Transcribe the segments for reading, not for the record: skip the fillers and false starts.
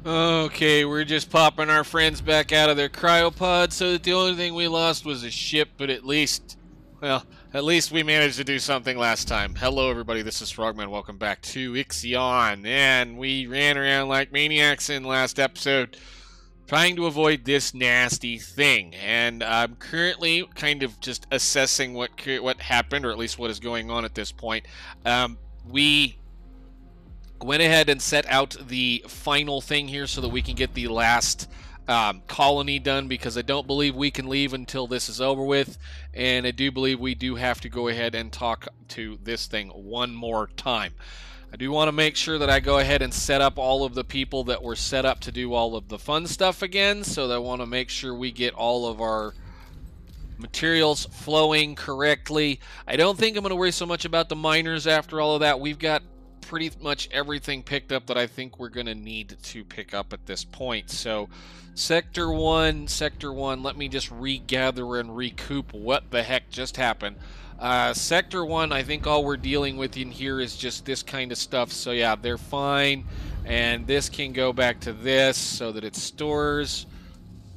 Okay, we're just popping our friends back out of their cryopod so that the only thing we lost was a ship, but at least we managed to do something last time. Hello everybody, this is Frogman. Welcome back to IXION. And we ran around like maniacs in last episode trying to avoid this nasty thing. And I'm currently kind of just assessing what happened, or at least what is going on at this point. We went ahead and set out the final thing here so that we can get the last colony done, because I don't believe we can leave until this is over with, and I do believe we do have to go ahead and talk to this thing one more time. I do want to make sure that I go ahead and set up all of the people that were set up to do all of the fun stuff again, so that I want to make sure we get all of our materials flowing correctly. I don't think I'm going to worry so much about the miners after all of that. We've got pretty much everything picked up that I think we're going to need to pick up at this point. So Sector 1, let me just regather and recoup what the heck just happened. Sector 1, I think all we're dealing with in here is just this kind of stuff. So yeah, they're fine. And this can go back to this so that it stores.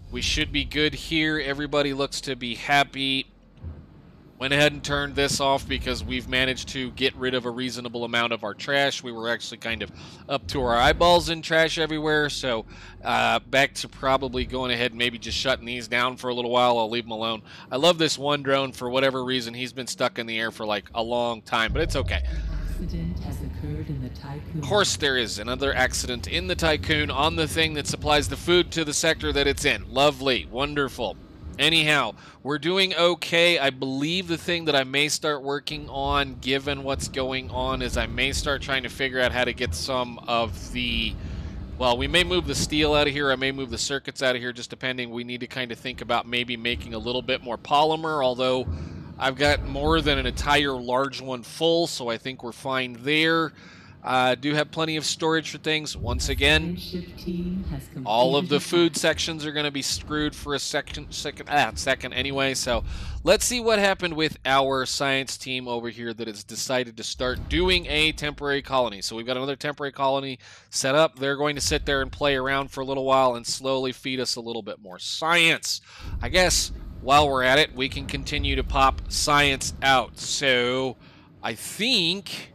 We should be good here. Everybody looks to be happy. Went ahead and turned this off because we've managed to get rid of a reasonable amount of our trash. We were actually kind of up to our eyeballs in trash everywhere. So back to probably going ahead and maybe just shutting these down for a little while. I'll leave them alone. I love this one drone for whatever reason. He's been stuck in the air for like a long time, but it's okay. Accident has occurred in the Tiqqun. Of course there is another accident in the Tiqqun on the thing that supplies the food to the sector that it's in. Lovely. Wonderful. Anyhow, we're doing okay. I believe the thing that I may start working on, given what's going on, is I may start trying to figure out how to get some of the... Well, we may move the steel out of here. I may move the circuits out of here, just depending. We need to kind of think about maybe making a little bit more polymer, although I've got more than an entire large one full, so I think we're fine there. Do have plenty of storage for things. Once again, all of the food sections are going to be screwed for a second anyway. So let's see what happened with our science team over here that has decided to start doing a temporary colony. So we've got another temporary colony set up. They're going to sit there and play around for a little while and slowly feed us a little bit more science. I guess while we're at it, we can continue to pop science out. So I think...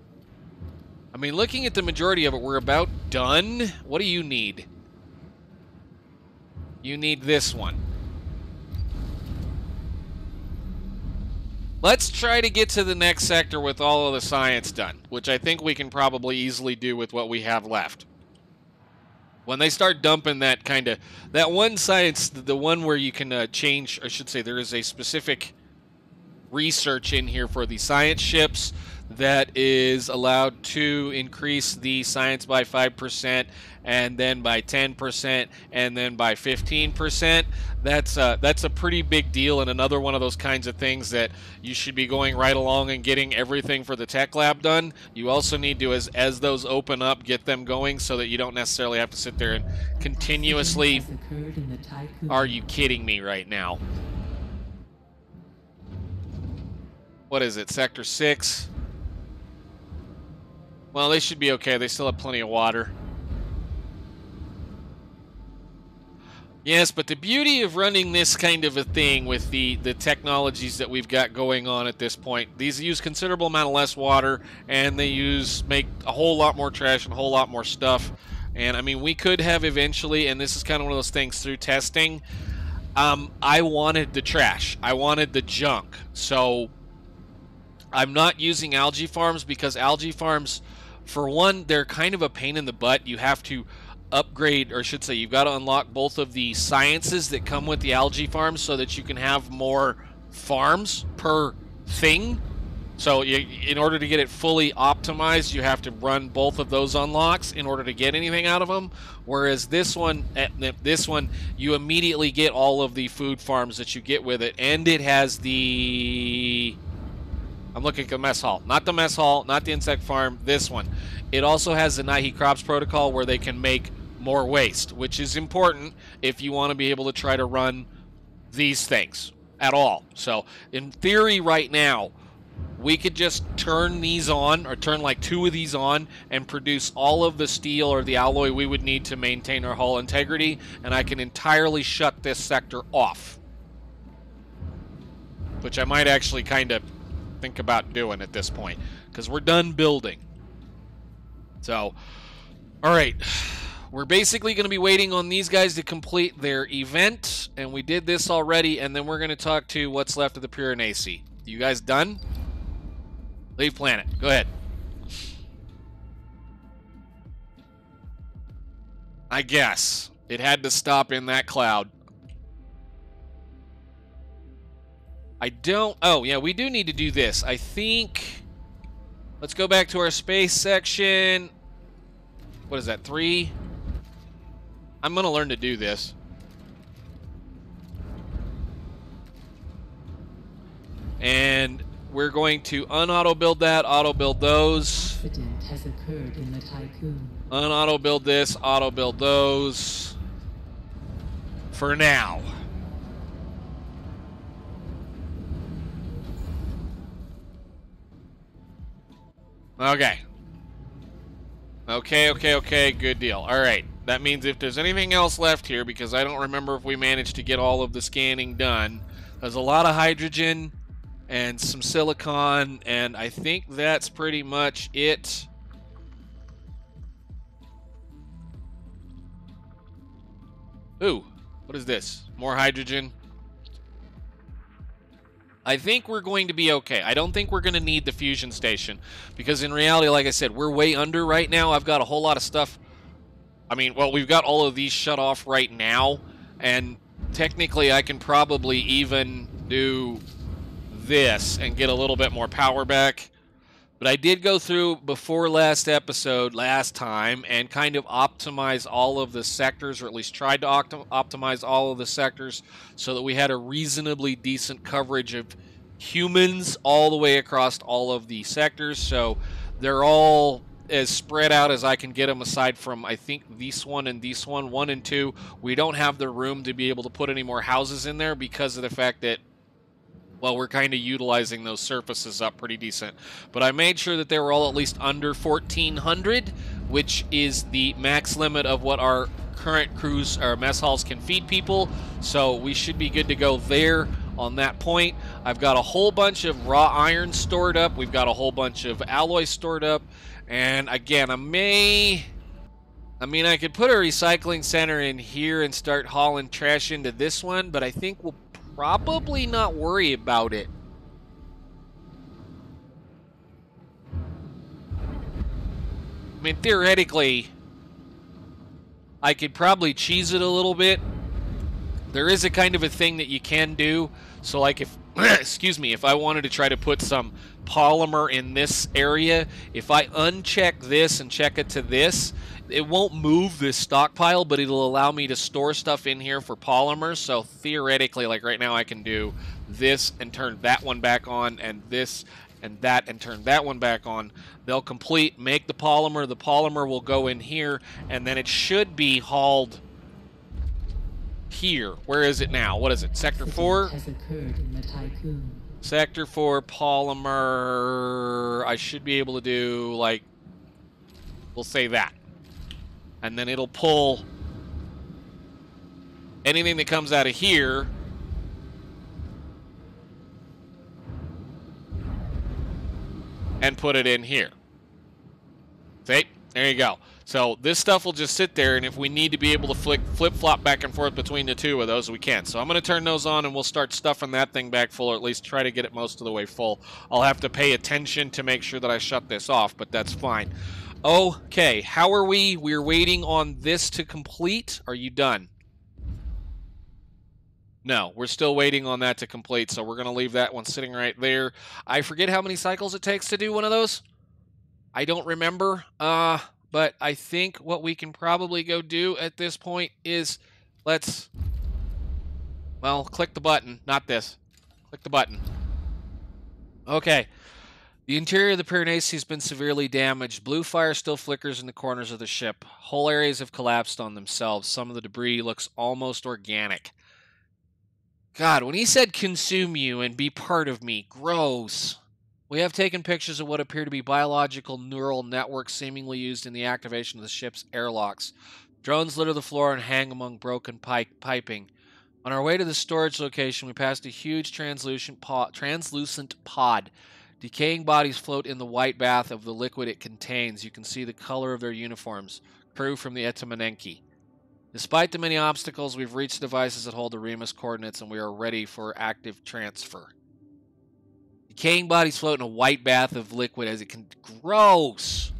I mean, looking at the majority of it, we're about done. What do you need? You need this one. Let's try to get to the next sector with all of the science done, which I think we can probably easily do with what we have left. When they start dumping that kind of... That one science, the one where you can change... I should say there is a specific research in here for the science ships that is allowed to increase the science by 5%, and then by 10%, and then by 15%. That's a pretty big deal, and another one of those kinds of things that you should be going right along and getting everything for the tech lab done. You also need to, as those open up, get them going so that you don't necessarily have to sit there and continuously... Are you kidding me right now? What is it, Sector 6? Well, they should be okay. They still have plenty of water. Yes, but the beauty of running this kind of a thing with the technologies that we've got going on at this point, these use considerable amount of less water, and they make a whole lot more trash and a whole lot more stuff. And, I mean, we could have eventually, and this is kind of one of those things through testing, I wanted the trash. I wanted the junk. So I'm not using algae farms because algae farms... For one, they're kind of a pain in the butt. You have to upgrade, or I should say, you've got to unlock both of the sciences that come with the algae farms so that you can have more farms per thing. So in order to get it fully optimized, you have to run both of those unlocks in order to get anything out of them. Whereas this one, you immediately get all of the food farms that you get with it, and it has the... I'm looking at the mess hall. Not the mess hall, not the insect farm, this one. It also has the Nahi Crops protocol where they can make more waste, which is important if you want to be able to try to run these things at all. So, in theory right now, we could just turn these on, or turn like 2 of these on, and produce all of the steel or the alloy we would need to maintain our hull integrity, and I can entirely shut this sector off. Which I might actually kind of think about doing at this point, because we're done building. So, alright. We're basically going to be waiting on these guys to complete their event, and we did this already, and then we're going to talk to what's left of the Piranesi. You guys done? Leave planet. Go ahead. I guess. It had to stop in that cloud. I don't... Oh, yeah, we do need to do this. I think... Let's go back to our space section. What is that, 3? I'm going to learn to do this. And we're going to unauto build that, auto build those. Accident has occurred in the Tiqqun. Unauto build this, auto build those. For now. Okay. Okay, good deal. Alright. That means if there's anything else left here, because I don't remember if we managed to get all of the scanning done, there's a lot of hydrogen and some silicon, and I think that's pretty much it. Ooh, what is this? More hydrogen? I think we're going to be okay. I don't think we're going to need the fusion station, because in reality, like I said, we're way under right now. I've got a whole lot of stuff. I mean, well, we've got all of these shut off right now, and technically I can probably even do this and get a little bit more power back. But I did go through before last episode, last time, and kind of optimize all of the sectors, or at least tried to optimize all of the sectors so that we had a reasonably decent coverage of humans all the way across all of the sectors. So they're all as spread out as I can get them, aside from, I think, this one and this one. 1 and 2, we don't have the room to be able to put any more houses in there because of the fact that, well, we're kind of utilizing those surfaces up pretty decent. But I made sure that they were all at least under 1,400, which is the max limit of what our current crews or mess halls can feed people. So we should be good to go there on that point. I've got a whole bunch of raw iron stored up. We've got a whole bunch of alloy stored up. And again, I could put a recycling center in here and start hauling trash into this one, but I think we'll probably not worry about it. I mean, theoretically, I could probably cheese it a little bit. There is a kind of a thing that you can do. So, like, if, excuse me, if I wanted to try to put some polymer in this area, if I uncheck this and check it to this, it won't move this stockpile, but it'll allow me to store stuff in here for polymers. So theoretically, like right now, I can do this and turn that one back on, and this and that and turn that one back on. They'll complete, make the polymer. The polymer will go in here, and then it should be hauled here. Where is it now? What is it? Sector 4? Has occurred in the Tiqqun. Sector 4 polymer. I should be able to do, like, we'll say that. And then it'll pull anything that comes out of here and put it in here. See? There you go. So this stuff will just sit there, and if we need to be able to flip-flop back and forth between the two of those, we can. So I'm going to turn those on, and we'll start stuffing that thing back full, or at least try to get it most of the way full. I'll have to pay attention to make sure that I shut this off, but that's fine. Okay, how are we? We're waiting on this to complete. Are you done? No, we're still waiting on that to complete, so we're going to leave that one sitting right there. I forget how many cycles it takes to do one of those. I don't remember, but I think what we can probably go do at this point is let's, well, click the button, not this. Click the button. Okay. The interior of the Piranesi has been severely damaged. Blue fire still flickers in the corners of the ship. Whole areas have collapsed on themselves. Some of the debris looks almost organic. God, when he said consume you and be part of me, gross. We have taken pictures of what appear to be biological neural networks seemingly used in the activation of the ship's airlocks. Drones litter the floor and hang among broken piping. On our way to the storage location, we passed a huge translucent pod. Decaying bodies float in the white bath of the liquid it contains. You can see the color of their uniforms. Crew from the Etamanenki. Despite the many obstacles, we've reached devices that hold the Remus coordinates, and we are ready for active transfer. Decaying bodies float in a white bath of liquid as it can... Gross!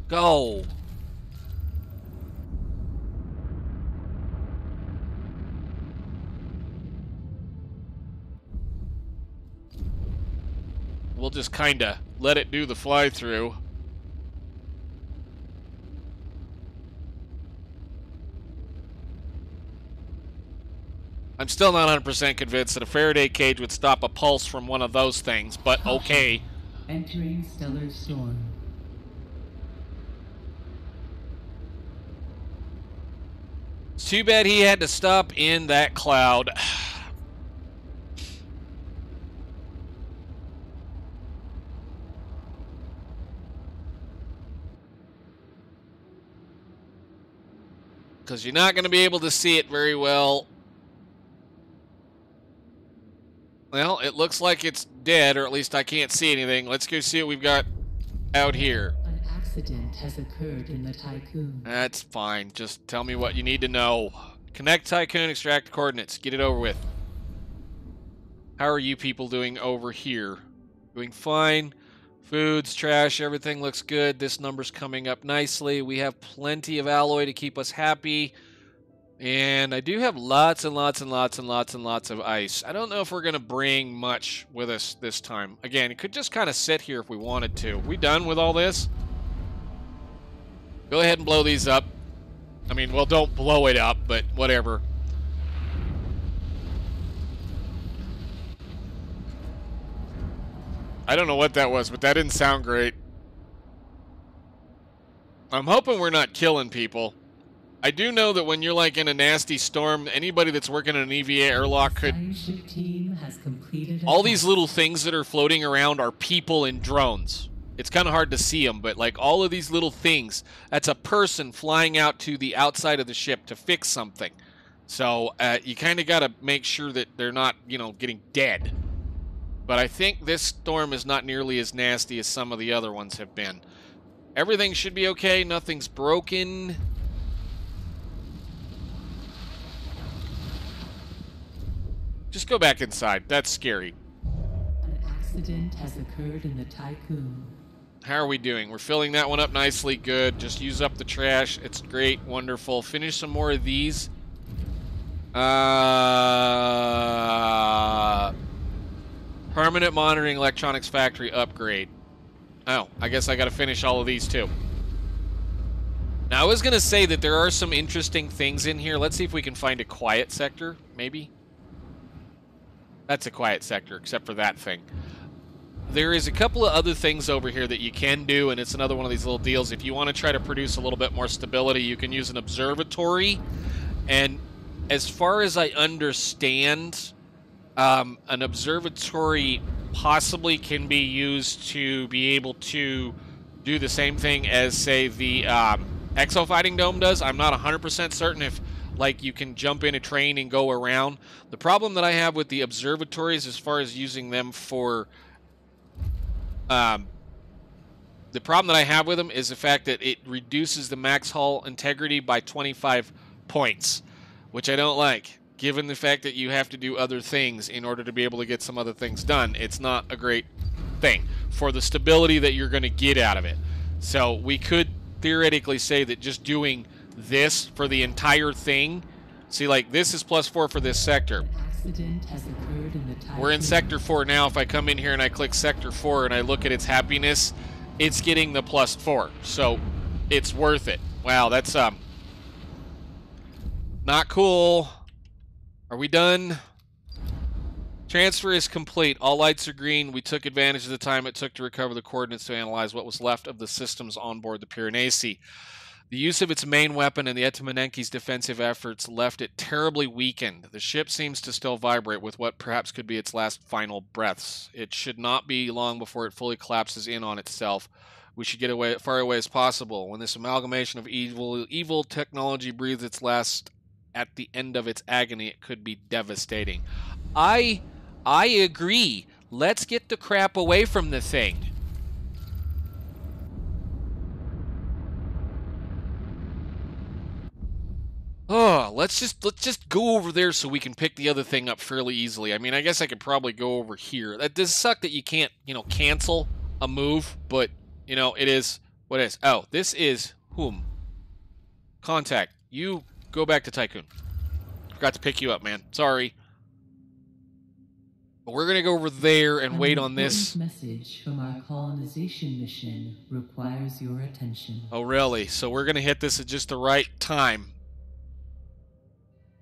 Go! We'll just kinda let it do the fly-through. I'm still not 100% convinced that a Faraday cage would stop a pulse from one of those things, but okay. Entering stellar storm. It's too bad he had to stop in that cloud. Because you're not going to be able to see it very well. Well, it looks like it's dead, or at least I can't see anything. Let's go see what we've got out here. An accident has occurred in the Tiqqun. That's fine. Just tell me what you need to know. Connect Tiqqun, extract coordinates. Get it over with. How are you people doing over here? Doing fine. Foods, trash, everything looks good. This number's coming up nicely. We have plenty of alloy to keep us happy. And I do have lots and lots and lots and lots and lots of ice. I don't know if we're going to bring much with us this time. Again, it could just kind of sit here if we wanted to. We done with all this? Go ahead and blow these up. I mean, well, don't blow it up, but whatever. I don't know what that was, but that didn't sound great. I'm hoping we're not killing people. I do know that when you're like in a nasty storm, anybody that's working in an EVA airlock could... Team has completed all these little things that are floating around are people and drones. It's kind of hard to see them, but like all of these little things, that's a person flying out to the outside of the ship to fix something. So you kind of got to make sure that they're not, you know, getting dead. But I think this storm is not nearly as nasty as some of the other ones have been. Everything should be okay. Nothing's broken. Just go back inside. That's scary. An accident has occurred in the Tiqqun. How are we doing? We're filling that one up nicely. Good. Just use up the trash. It's great. Wonderful. Finish some more of these. Permanent monitoring electronics factory upgrade. Oh, I guess I got to finish all of these too. Now, I was going to say that there are some interesting things in here. Let's see if we can find a quiet sector, maybe. That's a quiet sector, except for that thing. There is a couple of other things over here that you can do, and it's another one of these little deals. If you want to try to produce a little bit more stability, you can use an observatory. And as far as I understand, an observatory possibly can be used to be able to do the same thing as, say, the exo-fighting dome does. I'm not 100% certain if... like, you can jump in a train and go around. The problem that I have with the observatories as far as using them for... the problem that I have with them is the fact that it reduces the max hull integrity by 25 points, which I don't like. Given the fact that you have to do other things in order to be able to get some other things done, it's not a great thing for the stability that you're going to get out of it. So we could theoretically say that just doing... this for the entire thing. See, like, this is +4 for this sector. Accident has occurred in the Tiqqun. We're in Sector 4 now. If I come in here and I click Sector 4 and I look at its happiness, it's getting the +4. So, it's worth it. Wow, that's, not cool. Are we done? Transfer is complete. All lights are green. We took advantage of the time it took to recover the coordinates to analyze what was left of the systems on board the Piranesi. The use of its main weapon and the Etamanenki's defensive efforts left it terribly weakened. The ship seems to still vibrate with what perhaps could be its last final breaths. It should not be long before it fully collapses in on itself. We should get away, far away as possible. When this amalgamation of evil technology breathes its last at the end of its agony, it could be devastating. I agree. Let's get the crap away from the thing. Oh, let's just go over there so we can pick the other thing up fairly easily. I mean, I guess I could probably go over here. That does suck that you can't, cancel a move, but, it is what it is. Oh, this is whom? Contact. You go back to Tiqqun. Forgot to pick you up, man. Sorry. But we're going to go over there and wait on this. Message from our colonization mission requires your attention. Oh, really? So we're going to hit this at just the right time.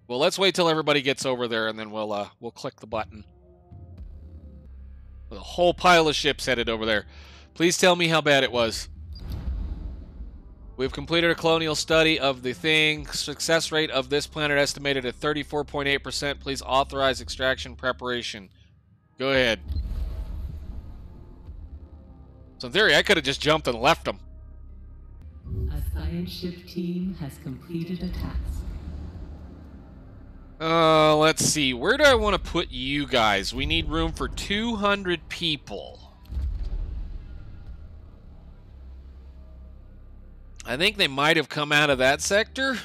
Well, let's wait till everybody gets over there, and then we'll click the button. With a whole pile of ships headed over there. Please tell me how bad it was. We've completed a colonial study of the thing. Success rate of this planet estimated at 34.8%. Please authorize extraction preparation. Go ahead. So in theory, I could have just jumped and left them. A science ship team has completed a task. Let's see. Where do I want to put you guys? We need room for 200 people. I think they might have come out of that sector.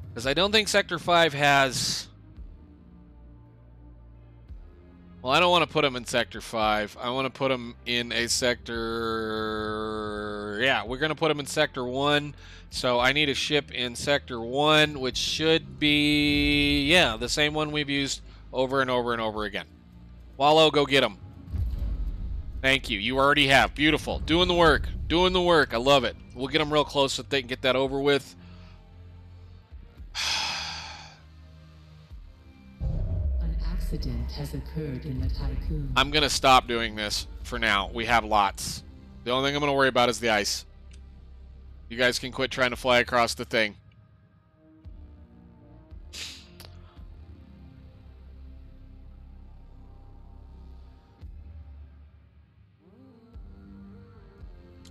Because I don't think Sector 5 has... Well, I don't want to put them in Sector 5. I want to put them in a sector... Yeah, we're going to put them in Sector 1. So I need a ship in Sector 1, which should be... Yeah, the same one we've used over and over and over again. Wallow, go get them. Thank you. You already have. Beautiful. Doing the work. Doing the work. I love it. We'll get them real close so they can get that over with. An accident has occurred in the Tiqqun. I'm going to stop doing this for now. We have lots. The only thing I'm going to worry about is the ice. You guys can quit trying to fly across the thing.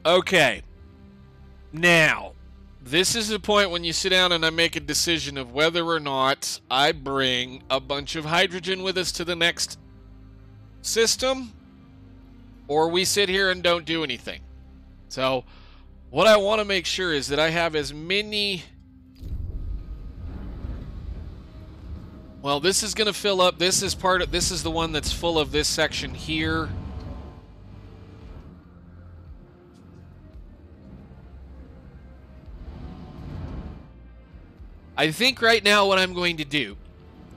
Okay. Now, this is the point when you sit down and I make a decision of whether or not I bring a bunch of hydrogen with us to the next system, or we sit here and don't do anything. So, what I want to make sure is that I have as many... Well, this is going to fill up. This is the one that's full of this section here. I think right now what I'm going to do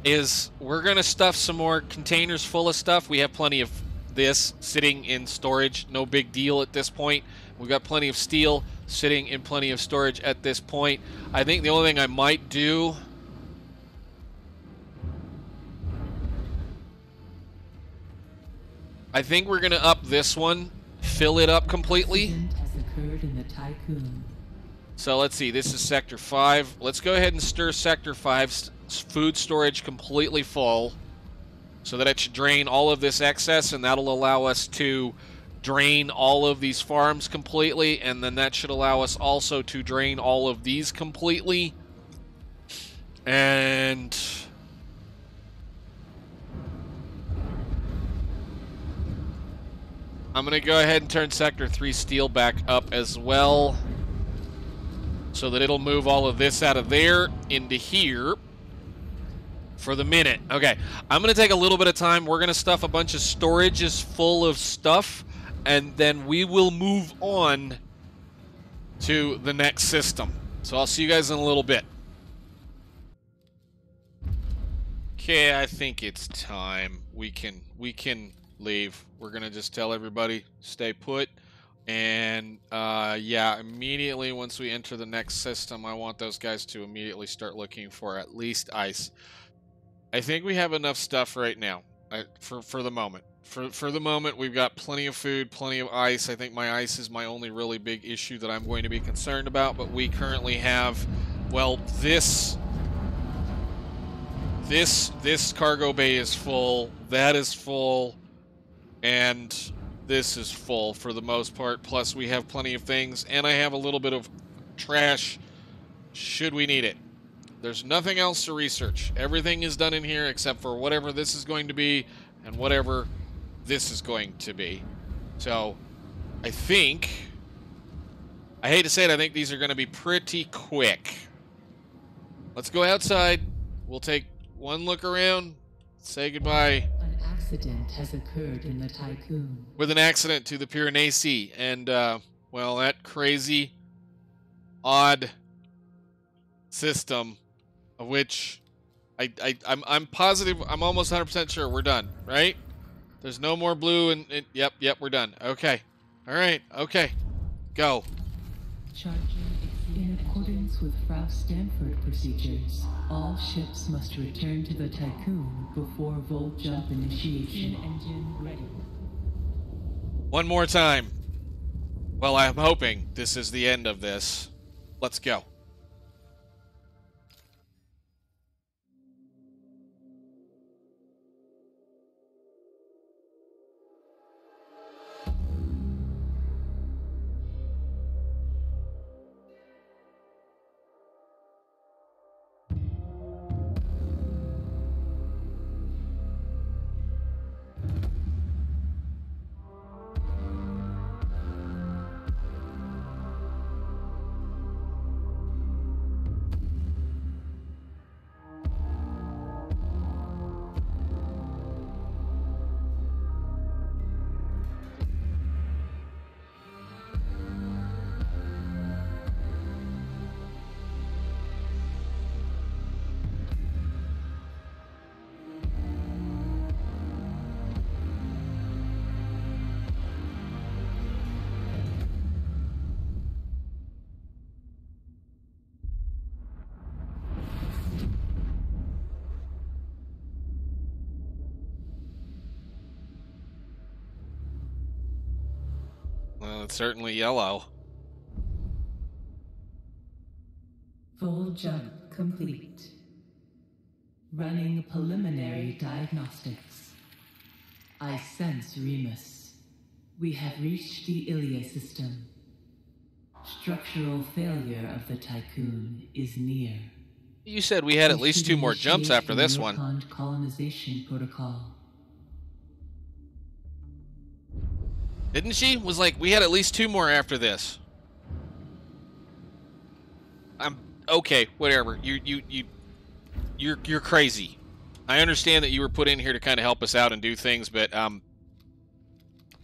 is we're going to stuff some more containers full of stuff. We have plenty of this sitting in storage. No big deal at this point. We've got plenty of steel sitting in plenty of storage at this point. I think the only thing I might do... I think we're going to up this one, fill it up completely. Accident has occurred in the Tiqqun. So let's see, this is Sector 5. Let's go ahead and stir Sector 5's food storage completely full so that it should drain all of this excess, and that'll allow us to drain all of these farms completely, and then that should allow us also to drain all of these completely. And... I'm going to go ahead and turn Sector 3 steel back up as well, so that it'll move all of this out of there into here for the minute. Okay, I'm going to take a little bit of time. We're going to stuff a bunch of storages full of stuff, and then we will move on to the next system. So I'll see you guys in a little bit. Okay, I think it's time. We can leave. We're going to just tell everybody, stay put. And, yeah, immediately once we enter the next system, I want those guys to immediately start looking for at least ice. I think we have enough stuff right now, for the moment. For the moment, we've got plenty of food, plenty of ice. I think my ice is my only really big issue that I'm going to be concerned about, but we currently have, well, this cargo bay is full, that is full, and this is full for the most part, plus we have plenty of things, and I have a little bit of trash should we need it. There's nothing else to research. Everything is done in here except for whatever this is going to be and whatever this is going to be. So, I think, I hate to say it, I think these are going to be pretty quick. Let's go outside. We'll take one look around, say goodbye. An accident has occurred in the Tiqqun. With an accident to the perilous, and, well, that crazy, odd system, of which I'm positive, I'm almost 100% sure we're done, right? There's no more blue, and yep, we're done. Okay. All right. Okay. Go. Charging in accordance with Frau Stanford procedures, all ships must return to the Tiqqun before volt jump initiation. Engine ready. One more time. Well, I'm hoping this is the end of this. Let's go. Well, it's certainly yellow. Full jump complete. Running preliminary diagnostics. I sense Remus. We have reached the Ilia system. Structural failure of the Tiqqun is near. You said we had at least 2 more jumps after this one. Colonization protocol. Didn't she? Was like, we had at least 2 more after this. I'm okay, whatever. You're crazy. I understand that you were put in here to kind of help us out and do things, but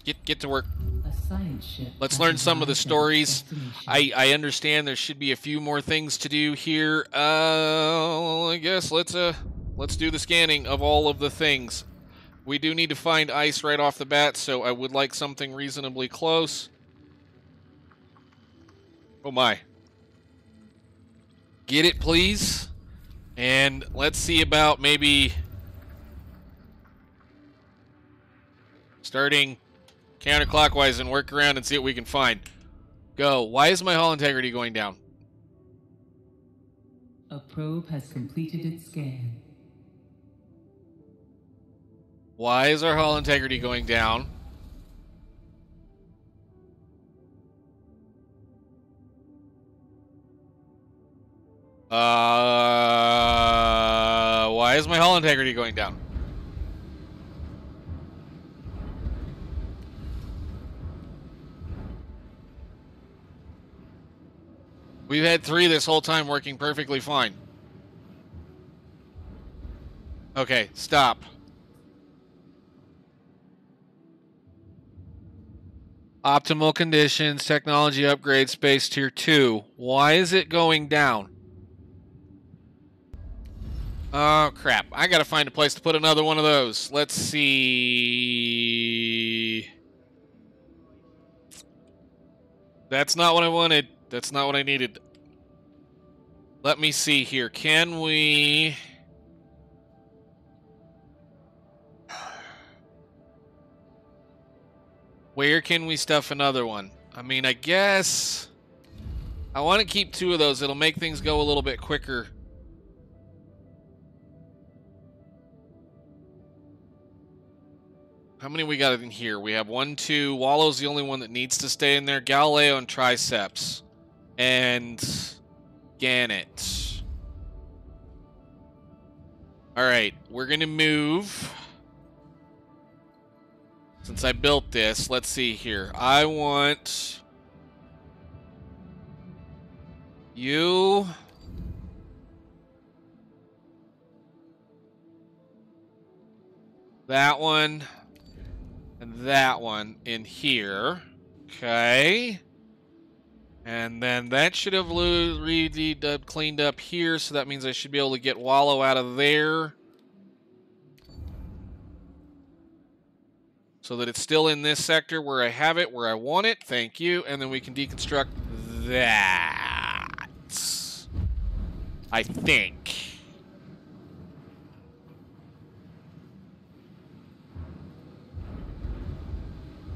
get to work. A science ship. Let's learn some of the stories. I understand there should be a few more things to do here. I guess let's do the scanning of all of the things. We do need to find ice right off the bat, so I would like something reasonably close. Oh my. Get it, please. And let's see about maybe starting counterclockwise and work around and see what we can find. Go. Why is my hull integrity going down? A probe has completed its scan. Why is our hull integrity going down? Why is my hull integrity going down? We've had 3 this whole time working perfectly fine. Okay, stop. Optimal conditions, technology upgrade, space tier 2. Why is it going down? Oh, crap. I gotta find a place to put another one of those. Let's see. That's not what I wanted. That's not what I needed. Let me see here. Can we... Where can we stuff another one? I mean, I guess I want to keep 2 of those. It'll make things go a little bit quicker. How many we got in here? We have 1, 2. Wallow's the only one that needs to stay in there. Galileo and Triceps. And Gannett. Alright, we're going to move. Since I built this, let's see here. I want you. That one. And that one in here. Okay. And then that should have cleaned up here, so that means I should be able to get Wallow out of there. So that it's still in this sector where I have it, where I want it. Thank you. And then we can deconstruct that. I think.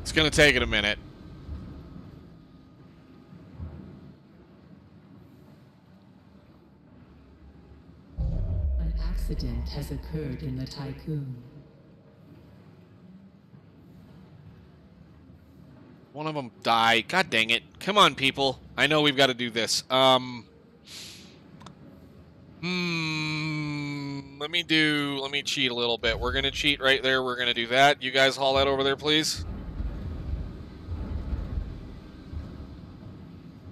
It's going to take it a minute. An accident has occurred in the Tiqqun. One of them died. God dang it. Come on, people. I know we've got to do this. Let me cheat a little bit. We're going to cheat right there. We're going to do that. You guys haul that over there, please.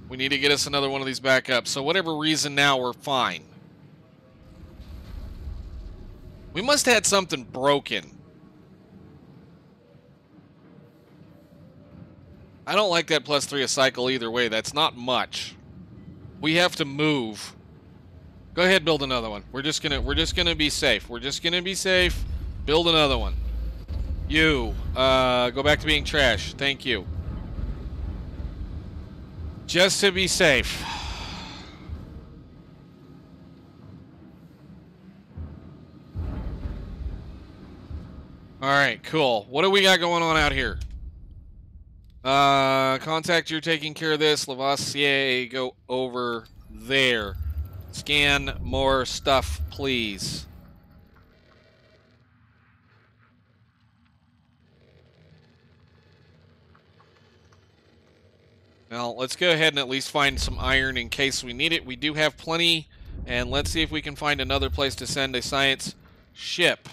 We need to get us another one of these back up. So whatever reason now, we're fine. We must have had something broken. I don't like that +3 a cycle either way. That's not much. We have to move. Go ahead, build another one. We're just gonna be safe. We're just gonna be safe. Build another one. You go back to being trash. Thank you. Just to be safe. All right, cool. What do we got going on out here? Contact, you're taking care of this. Lavoisier, go over there. Scan more stuff, please. Well, let's go ahead and at least find some iron in case we need it. We do have plenty, and let's see if we can find another place to send a science ship.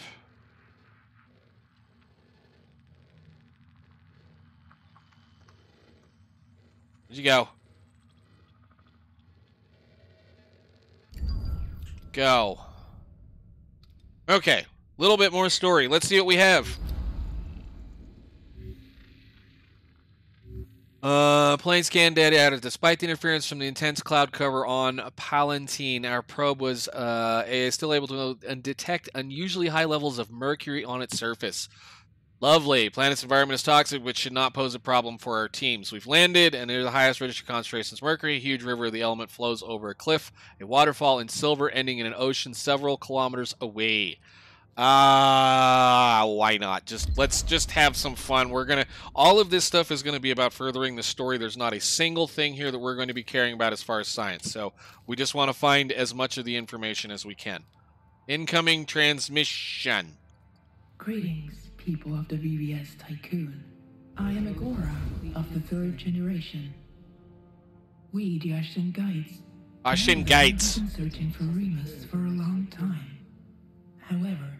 Where'd you go? Go. Okay, a little bit more story. Let's see what we have. Plane scan data. Despite the interference from the intense cloud cover on Palantine, our probe was still able to detect unusually high levels of mercury on its surface. Lovely. Planet's environment is toxic, which should not pose a problem for our teams. We've landed, and near the highest registered concentrations of mercury. A huge river of the element flows over a cliff, a waterfall in silver ending in an ocean several kilometers away. Why not? Let's just have some fun. All of this stuff is gonna be about furthering the story. There's not a single thing here that we're going to be caring about as far as science. So we just want to find as much of the information as we can. Incoming transmission. Greetings, people of the VBS Tiqqun. I am Agora of the 3rd generation. We, the IXION Guides, IXION Guides. have been searching for Remus for a long time. However,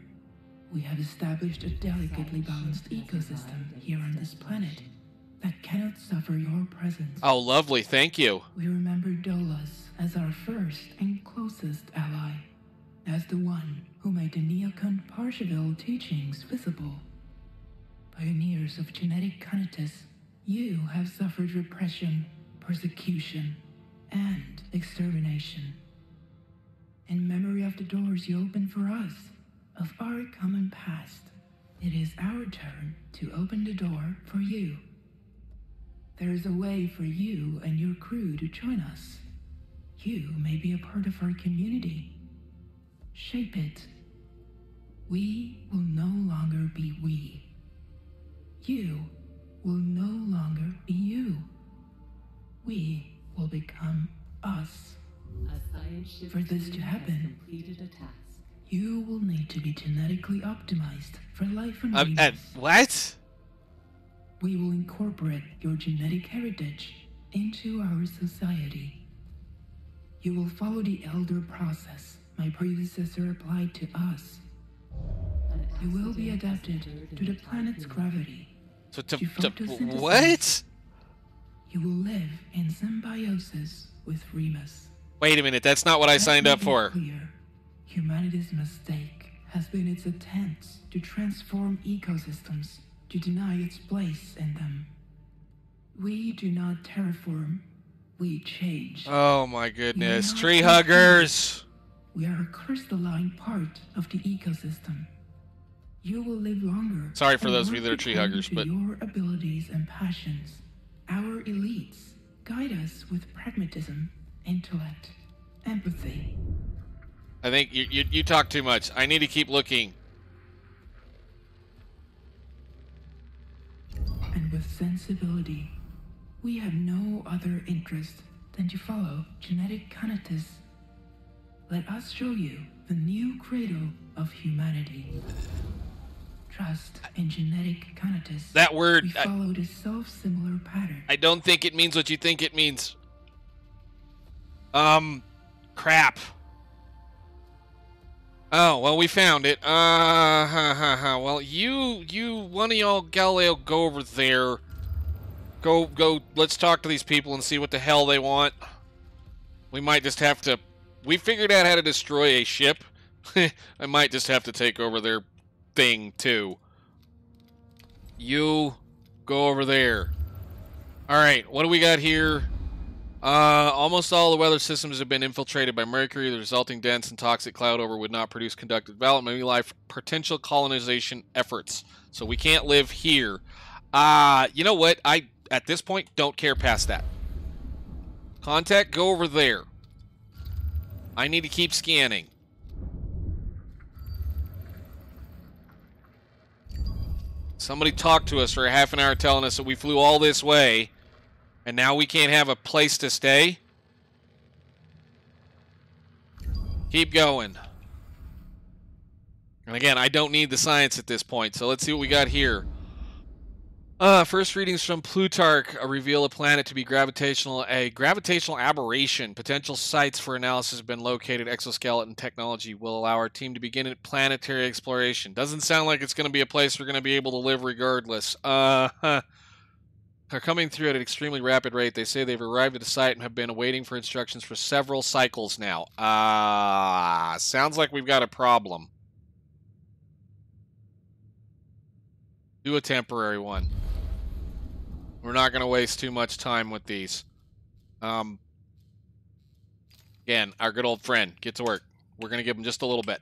we have established a delicately balanced ecosystem here on this planet that cannot suffer your presence. Oh, lovely. Thank you. We remember DOLOS as our first and closest ally, as the one who made the Tiqqun Parsheville teachings visible. Pioneers of genetic cordinates, you have suffered repression, persecution, and extermination. In memory of the doors you opened for us, of our common past, it is our turn to open the door for you. There is a way for you and your crew to join us. You may be a part of our community. Shape it. We will no longer be we. You will no to be genetically optimized for life on Remus. What? We will incorporate your genetic heritage into our society. You will follow the elder process my predecessor applied to us. You will be adapted to the planet's gravity. So what? You will live in symbiosis with Remus. Wait a minute, that's not what I signed up for. Clear. Humanity's mistake has been its attempts to transform ecosystems to deny its place in them. We do not terraform, we change. Oh my goodness, tree huggers! We are a crystalline part of the ecosystem. You will live longer. Sorry for those of you that are tree huggers, but your abilities and passions. Our elites guide us with pragmatism, intellect, empathy. I think you talk too much. I need to keep looking. And with sensibility, we have no other interest than to follow genetic cordinates. Let us show you the new cradle of humanity. Trust in genetic cordinates. That word. We followed a self-similar pattern. I don't think it means what you think it means. Crap. Oh, well, we found it. Well, one of y'all, Galileo, go over there. Go, let's talk to these people and see what the hell they want. We might just have to... We figured out how to destroy a ship. I might just have to take over their thing, too. You, go over there. Alright, what do we got here? Almost all the weather systems have been infiltrated by Mercury. The resulting dense and toxic cloud over would not produce conductive development. Maybe life potential colonization efforts. So we can't live here. You know what? I, at this point, don't care past that. Contact, go over there. I need to keep scanning. Somebody talked to us for a half an hour telling us that we flew all this way. And now we can't have a place to stay? Keep going. And again, I don't need the science at this point, so let's see what we got here. First readings from Plutarch reveal a planet to be a gravitational aberration. Potential sites for analysis have been located. Exoskeleton technology will allow our team to begin planetary exploration. Doesn't sound like it's going to be a place we're going to be able to live regardless. They're coming through at an extremely rapid rate. They say they've arrived at the site and have been waiting for instructions for several cycles now. Sounds like we've got a problem. Do a temporary one. We're not going to waste too much time with these. Again, our good old friend, get to work. We're going to give him just a little bit.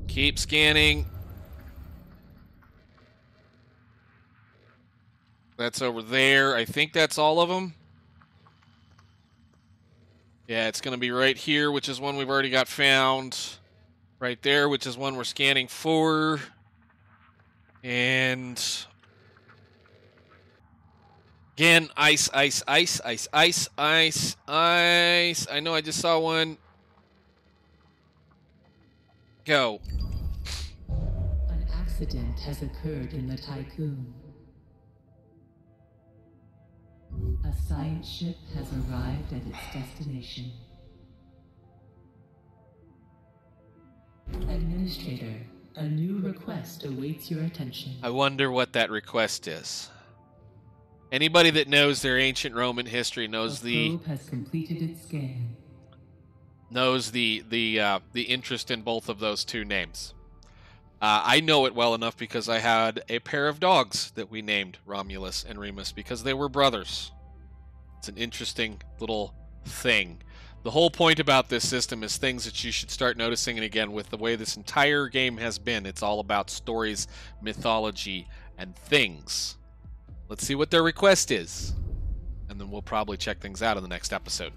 Keep scanning. That's over there. I think that's all of them. Yeah, it's going to be right here, which is one we've already got found. Right there, which is one we're scanning for. And... again, ice, ice, ice, ice, ice, ice, ice. I know I just saw one. Go. An accident has occurred in the Tiqqun. A science ship has arrived at its destination. Administrator, a new request awaits your attention. I wonder what that request is. Anybody that knows their ancient Roman history knows the probe has completed its scan. Knows the interest in both of those two names. I know it well enough because I had a pair of dogs that we named Romulus and Remus because they were brothers. It's an interesting little thing. The whole point about this system is things that you should start noticing, and again, with the way this entire game has been, it's all about stories, mythology, and things. Let's see what their request is, and then we'll probably check things out in the next episode.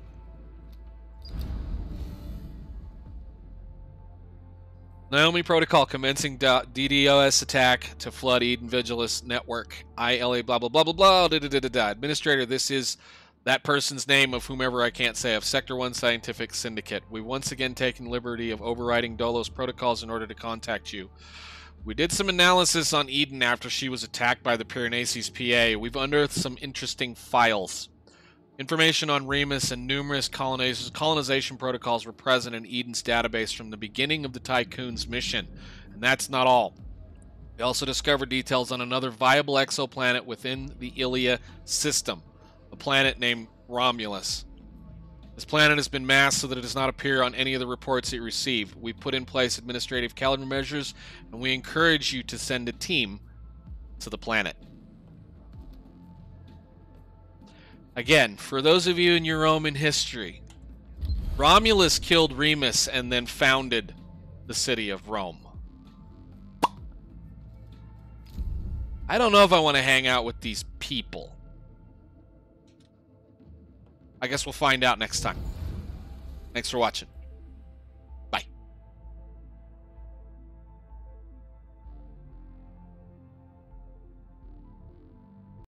Naomi Protocol commencing DDoS attack to flood Eden Vigilance Network. ILA blah blah blah blah blah. Da, da, da, da, da. Administrator, this is that person's name of whomever I can't say, of Sector 1 Scientific Syndicate. We've once again taken liberty of overriding DOLOS protocols in order to contact you. We did some analysis on Eden after she was attacked by the Piranesi's PA. We've unearthed some interesting files. Information on Remus and numerous colonization protocols were present in Eden's database from the beginning of the Tiqqun's mission. And that's not all. We also discovered details on another viable exoplanet within the Ilia system, a planet named Romulus. This planet has been masked so that it does not appear on any of the reports it received. We put in place administrative countermeasures, and we encourage you to send a team to the planet. Again, for those of you in your Roman history, Romulus killed Remus and then founded the city of Rome. I don't know if I want to hang out with these people. I guess we'll find out next time. Thanks for watching.